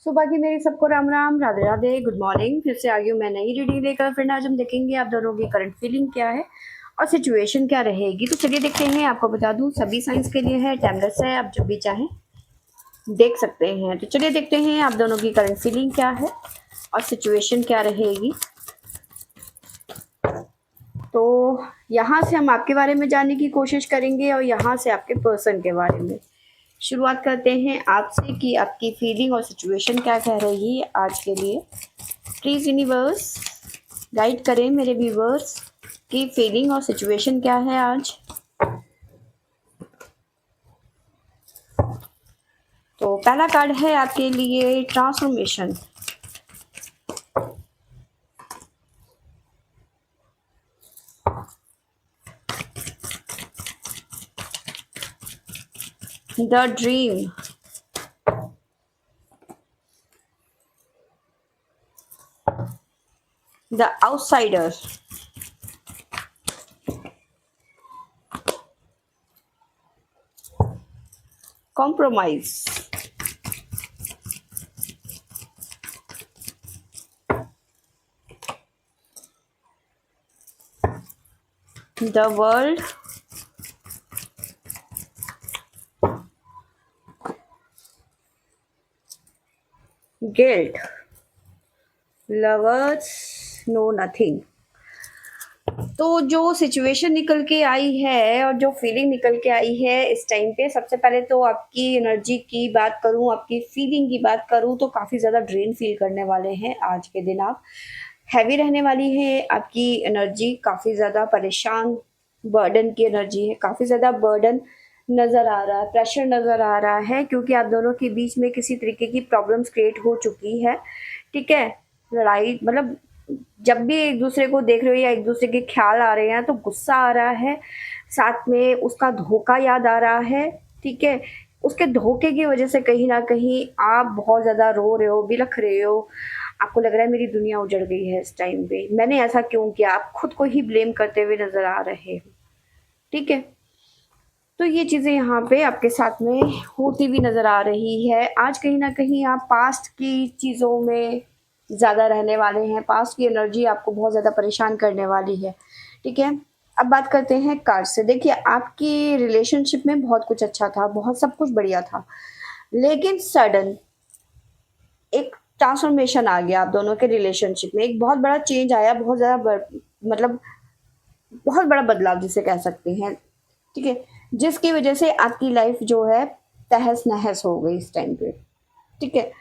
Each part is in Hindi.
सुबह की मेरी सबको राम राम, राधे राधे, गुड मॉर्निंग। फिर से आ गई हूँ मैं नई रीडिंग लेकर। फ्रेंड, आज हम देखेंगे आप दोनों की करंट फीलिंग क्या है और सिचुएशन क्या रहेगी। तो चलिए देखते हैं। आपको बता दूं सभी साइंस के लिए है, टाइमलेस है, आप जब भी चाहें देख सकते हैं। तो चलिए देखते हैं आप दोनों की करंट फीलिंग क्या है और सिचुएशन क्या रहेगी। तो यहाँ से हम आपके बारे में जानने की कोशिश करेंगे और यहाँ से आपके पर्सन के बारे में। शुरुआत करते हैं आपसे कि आपकी फीलिंग और सिचुएशन क्या कह रही है आज के लिए। प्लीज यूनिवर्स गाइड करें मेरे व्यूवर्स की फीलिंग और सिचुएशन क्या है आज। तो पहला कार्ड है आपके लिए transformation. The dream. The outsider. Compromise. The world. Guilt. Lovers no nothing. तो जो सिचुएशन निकल के आई है और जो फीलिंग निकल के आई है इस टाइम पे, सबसे पहले तो आपकी एनर्जी की बात करूं, आपकी फीलिंग की बात करूं तो काफ़ी ज़्यादा ड्रेन फील करने वाले हैं आज के दिन। आप हैवी रहने वाली है, आपकी एनर्जी काफ़ी ज़्यादा परेशान, बर्डन की एनर्जी है, काफ़ी ज़्यादा बर्डन नज़र आ रहा है, प्रेशर नज़र आ रहा है, क्योंकि आप दोनों के बीच में किसी तरीके की प्रॉब्लम्स क्रिएट हो चुकी है। ठीक है, लड़ाई मतलब जब भी एक दूसरे को देख रहे हो या एक दूसरे के ख्याल आ रहे हैं तो गुस्सा आ रहा है, साथ में उसका धोखा याद आ रहा है। ठीक है, उसके धोखे की वजह से कहीं ना कहीं आप बहुत ज़्यादा रो रहे हो, बिलख रहे हो। आपको लग रहा है मेरी दुनिया उजड़ गई है इस टाइम पे, मैंने ऐसा क्यों किया, आप खुद को ही ब्लेम करते हुए नजर आ रहे हो। ठीक है, तो ये चीज़ें यहाँ पे आपके साथ में होती हुई नज़र आ रही है। आज कहीं न कहीं आप पास्ट की चीज़ों में ज़्यादा रहने वाले हैं, पास्ट की एनर्जी आपको बहुत ज़्यादा परेशान करने वाली है। ठीक है? अब बात करते हैं कार्ड से। देखिए, आपकी रिलेशनशिप में बहुत कुछ अच्छा था, बहुत सब कुछ बढ़िया था। लेकिन सडन एक ट्रांसफ़ॉर्मेशन आ गया आप दोनों के रिलेशनशिप में, एक बहुत बड़ा चेंज आया, बहुत ज़्यादा मतलब बहुत बड़ा बदलाव जिसे कह सकते हैं। ठीक है, जिसकी वजह से आपकी लाइफ जो है तहस नहस हो गई इस टाइम पे। ठीक है,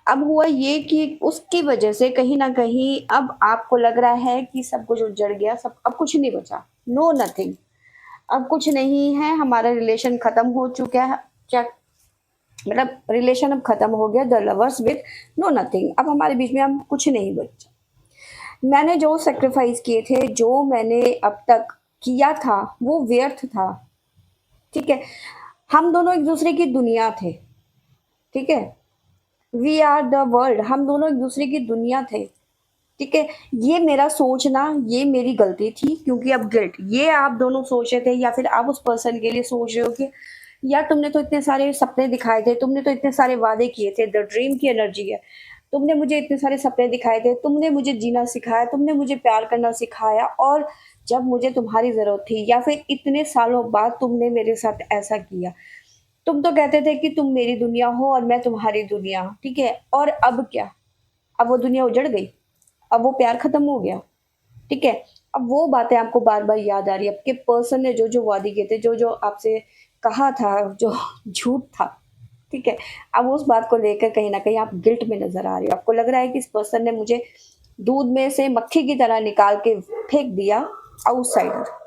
अब हुआ ये कि उसकी वजह से कहीं ना कहीं अब आपको लग रहा है कि सब कुछ उजड़ गया, सब अब कुछ नहीं बचा, नो नथिंग, अब कुछ नहीं है, हमारा रिलेशन खत्म हो चुका है। क्या मतलब, रिलेशन अब खत्म हो गया, the lovers with no nothing, अब हमारे बीच में अब कुछ नहीं बचा। मैंने जो सेक्रीफाइस किए थे, जो मैंने अब तक किया था, वो व्यर्थ था। ठीक है, हम दोनों एक दूसरे की दुनिया थे। ठीक है, वी आर द वर्ल्ड, हम दोनों एक दूसरे की दुनिया थे। ठीक है, ये मेरा सोचना, ये मेरी गलती थी, क्योंकि अब गिल्ट, ये आप दोनों सोच रहे थे या फिर आप उस पर्सन के लिए सोच रहे हो कि यार तुमने तो इतने सारे सपने दिखाए थे, तुमने तो इतने सारे वादे किए थे, द ड्रीम की एनर्जी है। तुमने मुझे इतने सारे सपने दिखाए थे, तुमने मुझे जीना सिखाया, तुमने मुझे प्यार करना सिखाया, और जब मुझे तुम्हारी ज़रूरत थी या फिर इतने सालों बाद तुमने मेरे साथ ऐसा किया। तुम तो कहते थे कि तुम मेरी दुनिया हो और मैं तुम्हारी दुनिया। ठीक है, और अब क्या, अब वो दुनिया उजड़ गई, अब वो प्यार खत्म हो गया। ठीक है, अब वो बातें आपको बार बार याद आ रही है, आपके पर्सन ने जो जो वादे किए थे, जो जो आपसे कहा था, जो झूठ था। ठीक है, अब उस बात को लेकर कहीं ना कहीं आप गिल्ट में नजर आ रही हो, आपको लग रहा है कि इस पर्सन ने मुझे दूध में से मक्खी की तरह निकाल के फेंक दिया, आउटसाइडर।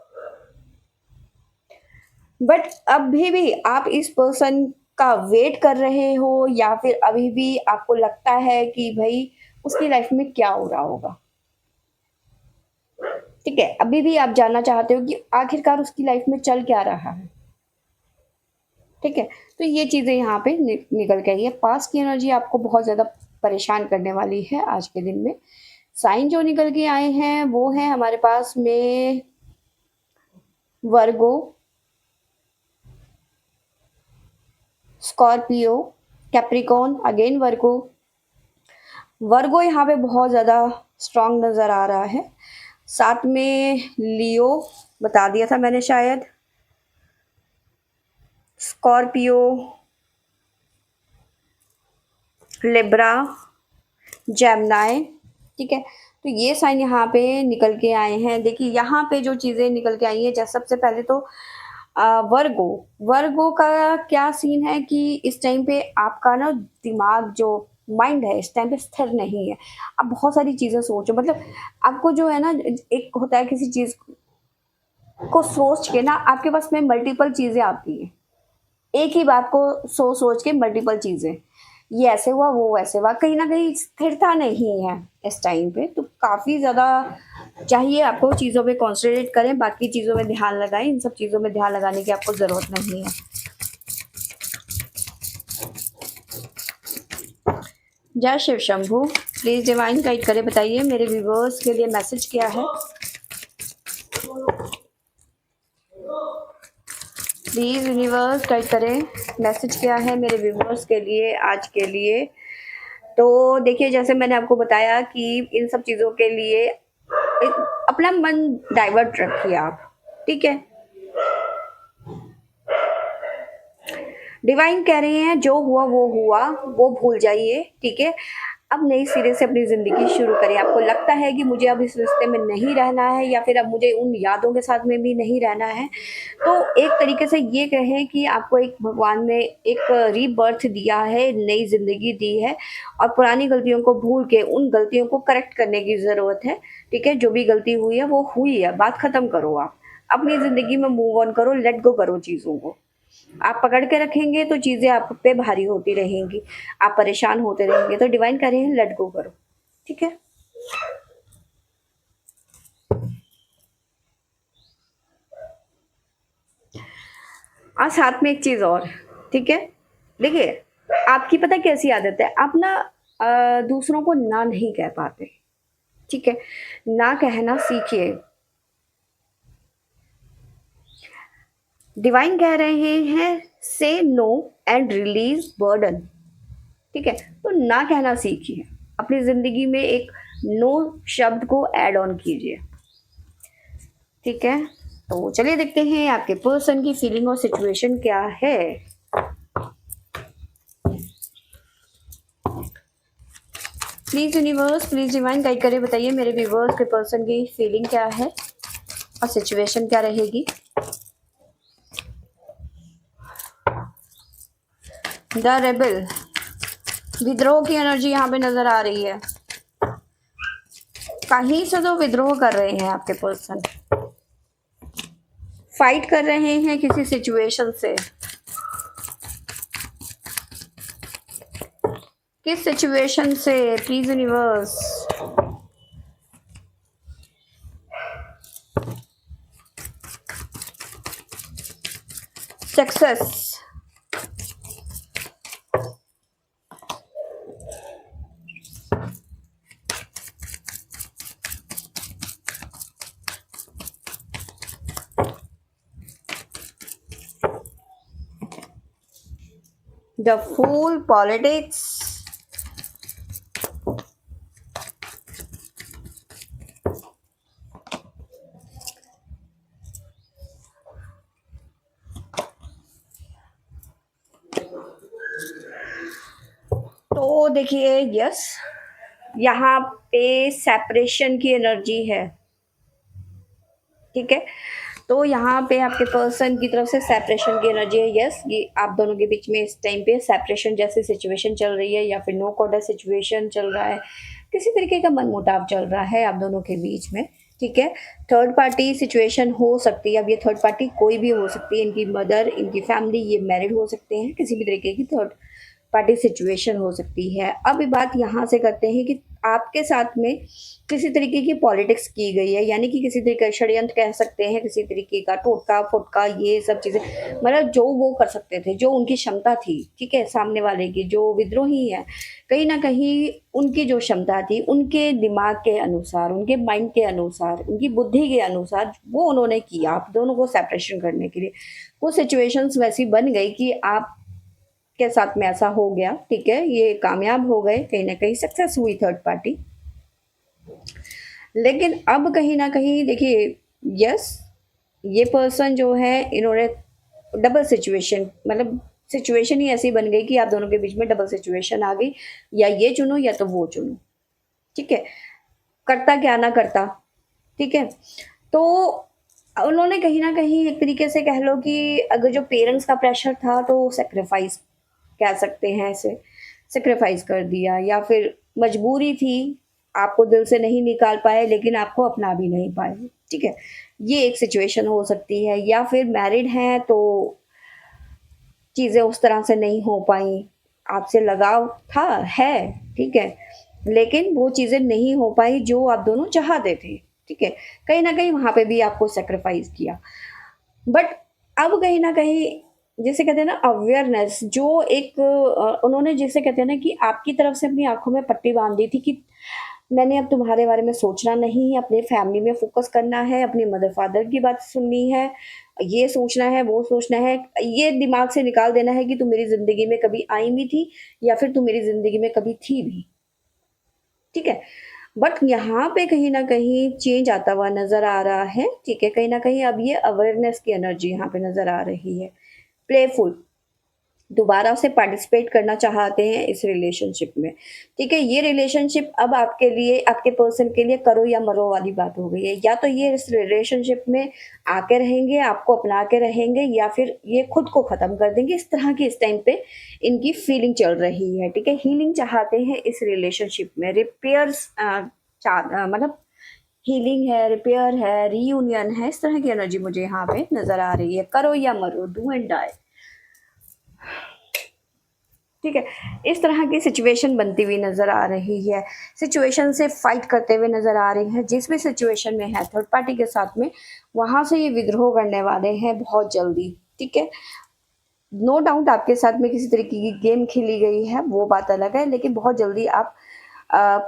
बट अभी भी आप इस पर्सन का वेट कर रहे हो या फिर अभी भी आपको लगता है कि भाई उसकी लाइफ में क्या हो रहा होगा। ठीक है, अभी भी आप जानना चाहते हो कि आखिरकार उसकी लाइफ में चल क्या रहा है। ठीक है, तो ये चीज़ें यहाँ पे निकल के आई है। पास की एनर्जी आपको बहुत ज़्यादा परेशान करने वाली है आज के दिन में। साइन जो निकल के आए हैं वो है हमारे पास में वर्गो, स्कॉर्पियो, कैप्रिकॉन, अगेन वर्गो, वर्गो यहाँ पे बहुत ज़्यादा स्ट्रांग नज़र आ रहा है। साथ में लियो बता दिया था मैंने शायद, स्कॉर्पियो, लिब्रा, जेमिनी, ठीक है। तो ये साइन यहाँ पे निकल के आए हैं। देखिए यहाँ पे जो चीज़ें निकल के आई हैं, जैसे सबसे पहले तो वर्गो, वर्गो का क्या सीन है कि इस टाइम पे आपका ना दिमाग जो माइंड है इस टाइम पे स्थिर नहीं है। आप बहुत सारी चीज़ें सोचो, मतलब आपको जो है ना, एक होता है किसी चीज़ को सोच के ना आपके पास में मल्टीपल चीज़ें आती हैं। एक ही बात को सोच सोच के मल्टीपल चीज़ें, ये ऐसे हुआ वो वैसे हुआ, कहीं ना कहीं स्थिरता नहीं है इस टाइम पे। तो काफ़ी ज़्यादा चाहिए आपको चीज़ों पे कॉन्सेंट्रेट करें, बाकी चीज़ों में ध्यान लगाएं, इन सब चीज़ों में ध्यान लगाने की आपको ज़रूरत नहीं है। जय Shiv Shambhu. Please divine guide करें, बताइए मेरे व्यूवर्स के लिए मैसेज क्या है। प्लीज़ यूनिवर्स गाइड करें, मैसेज क्या है मेरे व्यूवर्स के लिए आज के लिए। तो देखिए, जैसे मैंने आपको बताया कि इन सब चीज़ों के लिए अपना मन डाइवर्ट रखिए आप, ठीक है। डिवाइन कह रहे हैं जो हुआ वो भूल जाइए, ठीक है। अब नई सिरे से अपनी ज़िंदगी शुरू करें। आपको लगता है कि मुझे अब इस रिश्ते में नहीं रहना है या फिर अब मुझे उन यादों के साथ में भी नहीं रहना है, तो एक तरीके से ये कहें कि आपको एक भगवान ने एक रीबर्थ दिया है, नई ज़िंदगी दी है और पुरानी गलतियों को भूल के उन गलतियों को करेक्ट करने की ज़रूरत है, ठीक है। जो भी गलती हुई है वो हुई है, बात ख़त्म करो आप। अपनी ज़िंदगी में मूव ऑन करो, लेट गो करो चीज़ों को। आप पकड़ के रखेंगे तो चीज़ें आप पे भारी होती रहेंगी, आप परेशान होते रहेंगे। तो डिवाइन कह रहे हैं लेट गो करो, ठीक है। और साथ में एक चीज़ और, ठीक है। देखिए, आपकी पता कैसी आदत है, आप ना दूसरों को ना नहीं कह पाते, ठीक है। ना कहना सीखिए। डिवाइन कह रहे हैं से नो एंड रिलीज बर्डन, ठीक है। तो ना कहना सीखिए, अपनी ज़िंदगी में एक नो शब्द को ऐड ऑन कीजिए, ठीक है। तो चलिए देखते हैं आपके पर्सन की फीलिंग और सिचुएशन क्या है। Please universe, please divine guide करें, बताइए मेरे व्यूवर्स के पर्सन की फीलिंग क्या है और सिचुएशन क्या रहेगी। द रेबल, विद्रोह की एनर्जी यहाँ पे नजर आ रही है। कहीं से तो विद्रोह कर रहे हैं आपके पर्सन, फाइट कर रहे हैं किसी सिचुएशन से। किस सिचुएशन से please universe. Success, the fool, politics, तो देखिए यस, यहाँ पे सेपरेशन की एनर्जी है, ठीक है। तो यहाँ पे आपके पर्सन की तरफ से सेपरेशन की एनर्जी है। यस, ये आप दोनों के बीच में इस टाइम पे सेपरेशन जैसी सिचुएशन चल रही है या फिर नो कॉन्टेक्ट सिचुएशन चल रहा है, किसी तरीके का मनमुटाव चल रहा है आप दोनों के बीच में, ठीक है। थर्ड पार्टी सिचुएशन हो सकती है। अब ये थर्ड पार्टी कोई भी हो सकती है, इनकी मदर, इनकी फैमिली, ये मैरिड हो सकते हैं, किसी भी तरीके की थर्ड पार्टी सिचुएशन हो सकती है। अब ये बात यहाँ से करते हैं कि आपके साथ में किसी तरीके की पॉलिटिक्स की गई है, यानी कि किसी तरीके का षड्यंत्र कह सकते हैं, किसी तरीके का टोटका फुटका, ये सब चीज़ें, मतलब जो वो कर सकते थे, जो उनकी क्षमता थी, ठीक है। सामने वाले की जो विद्रोही है, कहीं ना कहीं उनकी जो क्षमता थी, उनके दिमाग के अनुसार, उनके माइंड के अनुसार, उनकी बुद्धि के अनुसार वो उन्होंने किया आप दोनों को सेपरेशन करने के लिए। वो सिचुएशंस वैसी बन गई कि आप के साथ में ऐसा हो गया, ठीक है, ये कामयाब हो गए, कहीं ना कहीं सक्सेस हुई थर्ड पार्टी। लेकिन अब कहीं ना कहीं देखिए, यस, ये पर्सन जो है इन्होंने डबल सिचुएशन, मतलब सिचुएशन ही ऐसी बन गई कि आप दोनों के बीच में डबल सिचुएशन आ गई, या ये चुनो या तो वो चुनो, ठीक है, करता क्या ना करता, ठीक है। तो उन्होंने कहीं ना कहीं एक तरीके से कह लो कि अगर जो पेरेंट्स का प्रेशर था तो सेक्रीफाइस कह सकते हैं इसे, सेक्रीफाइस कर दिया, या फिर मजबूरी थी, आपको दिल से नहीं निकाल पाए लेकिन आपको अपना भी नहीं पाए, ठीक है, ये एक सिचुएशन हो सकती है। या फिर मैरिड हैं तो चीज़ें उस तरह से नहीं हो पाई, आपसे लगाव था, है, ठीक है, लेकिन वो चीज़ें नहीं हो पाई जो आप दोनों चाहते थे, ठीक है, कहीं ना कहीं वहाँ पे भी आपको सेक्रीफाइस किया। बट अब कहीं ना कहीं जिसे कहते हैं ना अवेयरनेस, जो एक उन्होंने जिसे कहते हैं ना कि आपकी तरफ से अपनी आंखों में पट्टी बांध दी थी कि मैंने अब तुम्हारे बारे में सोचना नहीं है, अपने फैमिली में फोकस करना है, अपने मदर फादर की बात सुननी है, ये सोचना है, वो सोचना है, ये दिमाग से निकाल देना है कि तुम मेरी जिंदगी में कभी आई भी थी या फिर तुम मेरी जिंदगी में कभी थी भी, ठीक है। बट यहाँ पे कहीं ना कहीं चेंज आता हुआ नजर आ रहा है, ठीक है, कहीं ना कहीं अब ये अवेयरनेस की एनर्जी यहाँ पे नजर आ रही है, प्लेफुल, दोबारा से पार्टिसिपेट करना चाहते हैं इस रिलेशनशिप में, ठीक है। ये रिलेशनशिप अब आपके लिए, आपके पर्सन के लिए करो या मरो वाली बात हो गई है, या तो ये इस रिलेशनशिप में आके रहेंगे, आपको अपना के रहेंगे, या फिर ये खुद को ख़त्म कर देंगे, इस तरह की इस टाइम पे इनकी फीलिंग चल रही है, ठीक है। हीलिंग चाहते हैं इस रिलेशनशिप में, रिपेयर्स मतलब हीलिंग है, रिपेयर है, रीयूनियन है, इस तरह की एनर्जी मुझे यहाँ पे नजर आ रही है, करो या मरो, डू एंड डाई, ठीक है। इस तरह की सिचुएशन बनती हुई नजर आ रही है, सिचुएशन से फाइट करते हुए नजर आ रही है, जिस भी सिचुएशन में है थर्ड पार्टी के साथ में, वहां से ये विद्रोह करने वाले हैं बहुत जल्दी, ठीक है। नो डाउट आपके साथ में किसी तरीके की गेम खेली गई है, वो बात अलग है, लेकिन बहुत जल्दी आप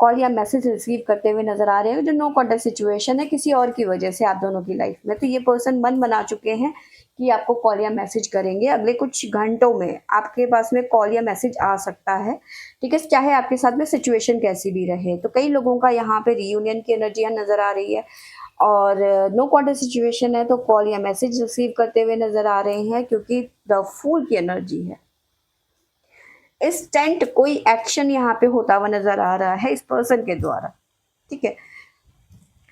कॉल या मैसेज रिसीव करते हुए नजर आ रहे हैं, जो नो कॉन्टेक्ट सिचुएशन है किसी और की वजह से आप दोनों की लाइफ में, तो ये पर्सन मन बना चुके हैं कि आपको कॉल या मैसेज करेंगे अगले कुछ घंटों में, आपके पास में कॉल या मैसेज आ सकता है, ठीक है, चाहे आपके साथ में सिचुएशन कैसी भी रहे। तो कई लोगों का यहाँ पे रीयूनियन की एनर्जियाँ नजर आ रही है, और नो कॉन्टेक्ट सिचुएशन है तो कॉल या मैसेज रिसीव करते हुए नजर आ रहे हैं, क्योंकि द फूल की एनर्जी है, इंस्टेंट कोई एक्शन यहाँ पे होता हुआ नजर आ रहा है इस पर्सन के द्वारा, ठीक है।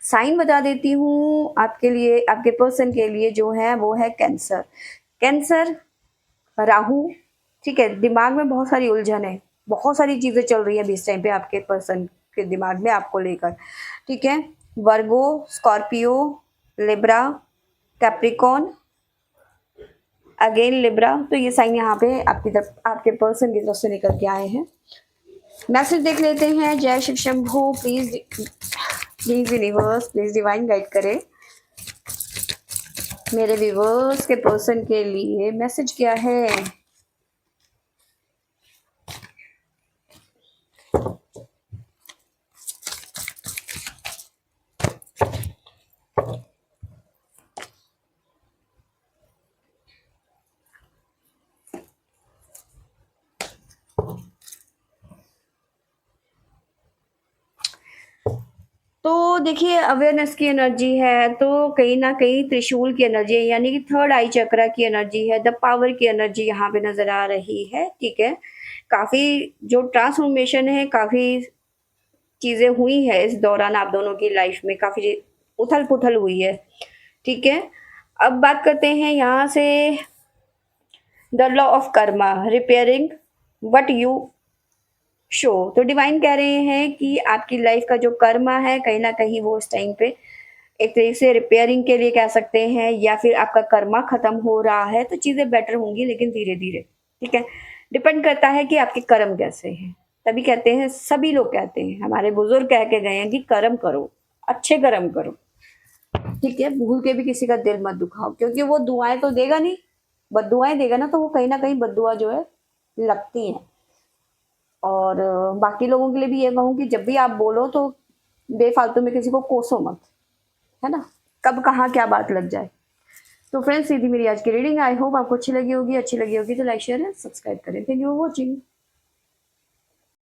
साइन बता देती हूँ आपके लिए, आपके पर्सन के लिए जो है वो है कैंसर, कैंसर, राहु, ठीक है, दिमाग में बहुत सारी उलझन है, बहुत सारी चीजें चल रही है अभी इस टाइम पे आपके पर्सन के दिमाग में आपको लेकर, ठीक है। Virgo, Scorpio, Libra, Capricorn, again Libra, तो ये साइन यहाँ पे आपकी तरफ, आपके पर्सन की तरफ से निकल के आए हैं। मैसेज देख लेते हैं। जय Shiv Shambhu, please please universe, please divine guide करें मेरे व्यूवर्स के पर्सन के लिए, मैसेज क्या है। तो देखिए, अवेयरनेस की एनर्जी है, तो कहीं ना कहीं त्रिशूल की एनर्जी है, यानी कि थर्ड आई चक्रा की एनर्जी है, द पावर की एनर्जी यहाँ पे नजर आ रही है, ठीक है। काफी जो ट्रांसफॉर्मेशन है, काफी चीजें हुई है इस दौरान आप दोनों की लाइफ में, काफी उथल पुथल हुई है, ठीक है। अब बात करते हैं यहाँ से the law of Karma, repairing what you show. तो डिवाइन कह रहे हैं कि आपकी लाइफ का जो कर्मा है कहीं ना कहीं वो इस टाइम पे एक तरीके से रिपेयरिंग के लिए कह सकते हैं, या फिर आपका कर्मा खत्म हो रहा है, तो चीजें बेटर होंगी लेकिन धीरे धीरे, ठीक है। डिपेंड करता है कि आपके कर्म कैसे हैं, तभी कहते हैं, सभी लोग कहते हैं, हमारे बुजुर्ग कह के गए हैं कि कर्म करो, अच्छे कर्म करो, ठीक है, भूल के भी किसी का दिल मत दुखाओ, क्योंकि वो दुआएं तो देगा नहीं, बददुआएं देगा ना, तो वो कहीं ना कहीं बददुआ जो है लगती हैं। और बाकी लोगों के लिए भी ये कहूँ कि जब भी आप बोलो तो बेफालतू में किसी को कोसो मत, है ना, कब कहाँ क्या बात लग जाए। तो फ्रेंड्स, ये थी मेरी आज की रीडिंग। आई होप आपको अच्छी लगी होगी तो लाइक शेयर सब्सक्राइब करें। Thank you for watching.